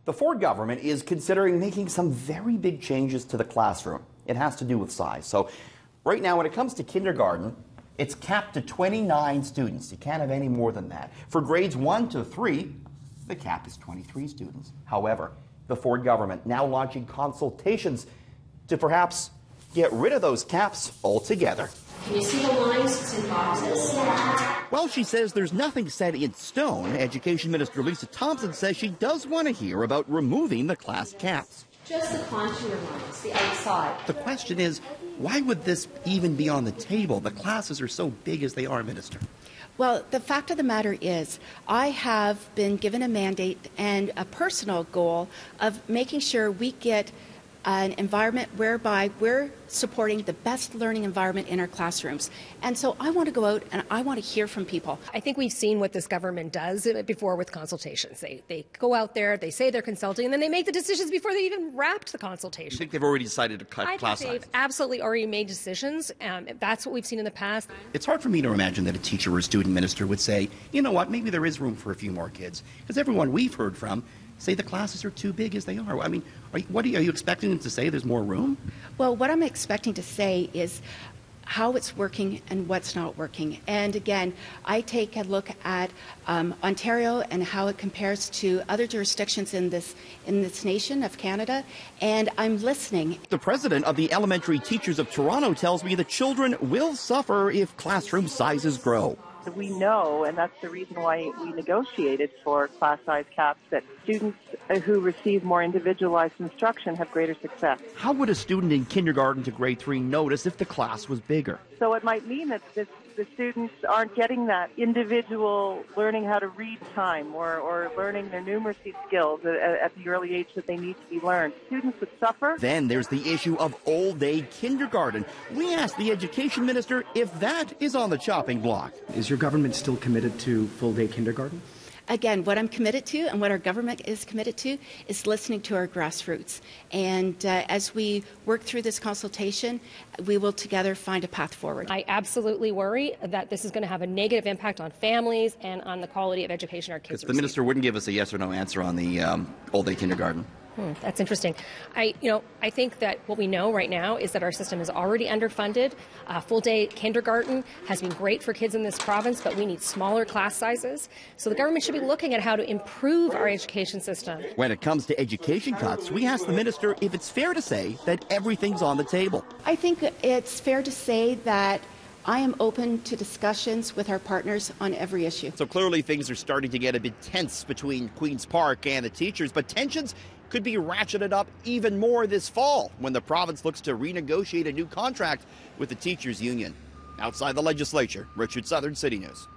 The Ford government is considering making some very big changes to the classroom. It has to do with size. So right now, when it comes to kindergarten, it's capped to 29 students. You can't have any more than that. For grades 1 to 3, the cap is 23 students. However, the Ford government now launching consultations to perhaps get rid of those caps altogether. Can you see the lines? It's in boxes. Well, she says there's nothing set in stone. Education Minister Lisa Thompson says she does want to hear about removing the class caps. Just the contour lines, the outside. The question is, why would this even be on the table? The classes are so big as they are, Minister. Well, the fact of the matter is, I have been given a mandate and a personal goal of making sure we get an environment whereby we're supporting the best learning environment in our classrooms. And so I want to go out and I want to hear from people. I think we've seen what this government does before with consultations. They go out there, they say they're consulting, and then they make the decisions before they even wrapped the consultation. You think they've already decided to cut class I think size? they've absolutely already made decisions. That's what we've seen in the past. It's hard for me to imagine that a teacher or a student minister would say, you know what, maybe there is room for a few more kids. Because everyone we've heard from say the classes are too big as they are. I mean, are you expecting them to say there's more room? Well, what I'm expecting to say is how it's working and what's not working. And again, I take a look at Ontario and how it compares to other jurisdictions in this nation of Canada, and I'm listening. The president of the Elementary Teachers of Toronto tells me that children will suffer if classroom sizes grow. We know, and that's the reason why we negotiated for class size caps, that students who receive more individualized instruction have greater success. How would a student in kindergarten to grade 3 notice if the class was bigger? So it might mean that the students aren't getting that individual learning how to read time or learning their numeracy skills at the early age that they need to be learned. Students would suffer. Then there's the issue of all-day kindergarten. We asked the education minister if that is on the chopping block. Is your government still committed to full-day kindergarten? Again, what I'm committed to and what our government is committed to is listening to our grassroots. And as we work through this consultation, we will together find a path forward. I absolutely worry that this is going to have a negative impact on families and on the quality of education our kids receive. The minister wouldn't give us a yes or no answer on the all-day kindergarten. That's interesting. I think that what we know right now is that our system is already underfunded. Full-day kindergarten has been great for kids in this province, but we need smaller class sizes. So the government should be looking at how to improve our education system. When it comes to education cuts, we asked the minister if it's fair to say that everything's on the table. I think it's fair to say that I am open to discussions with our partners on every issue. So clearly things are starting to get a bit tense between Queen's Park and the teachers, but tensions could be ratcheted up even more this fall when the province looks to renegotiate a new contract with the teachers union. Outside the legislature, Richard Southern, City News.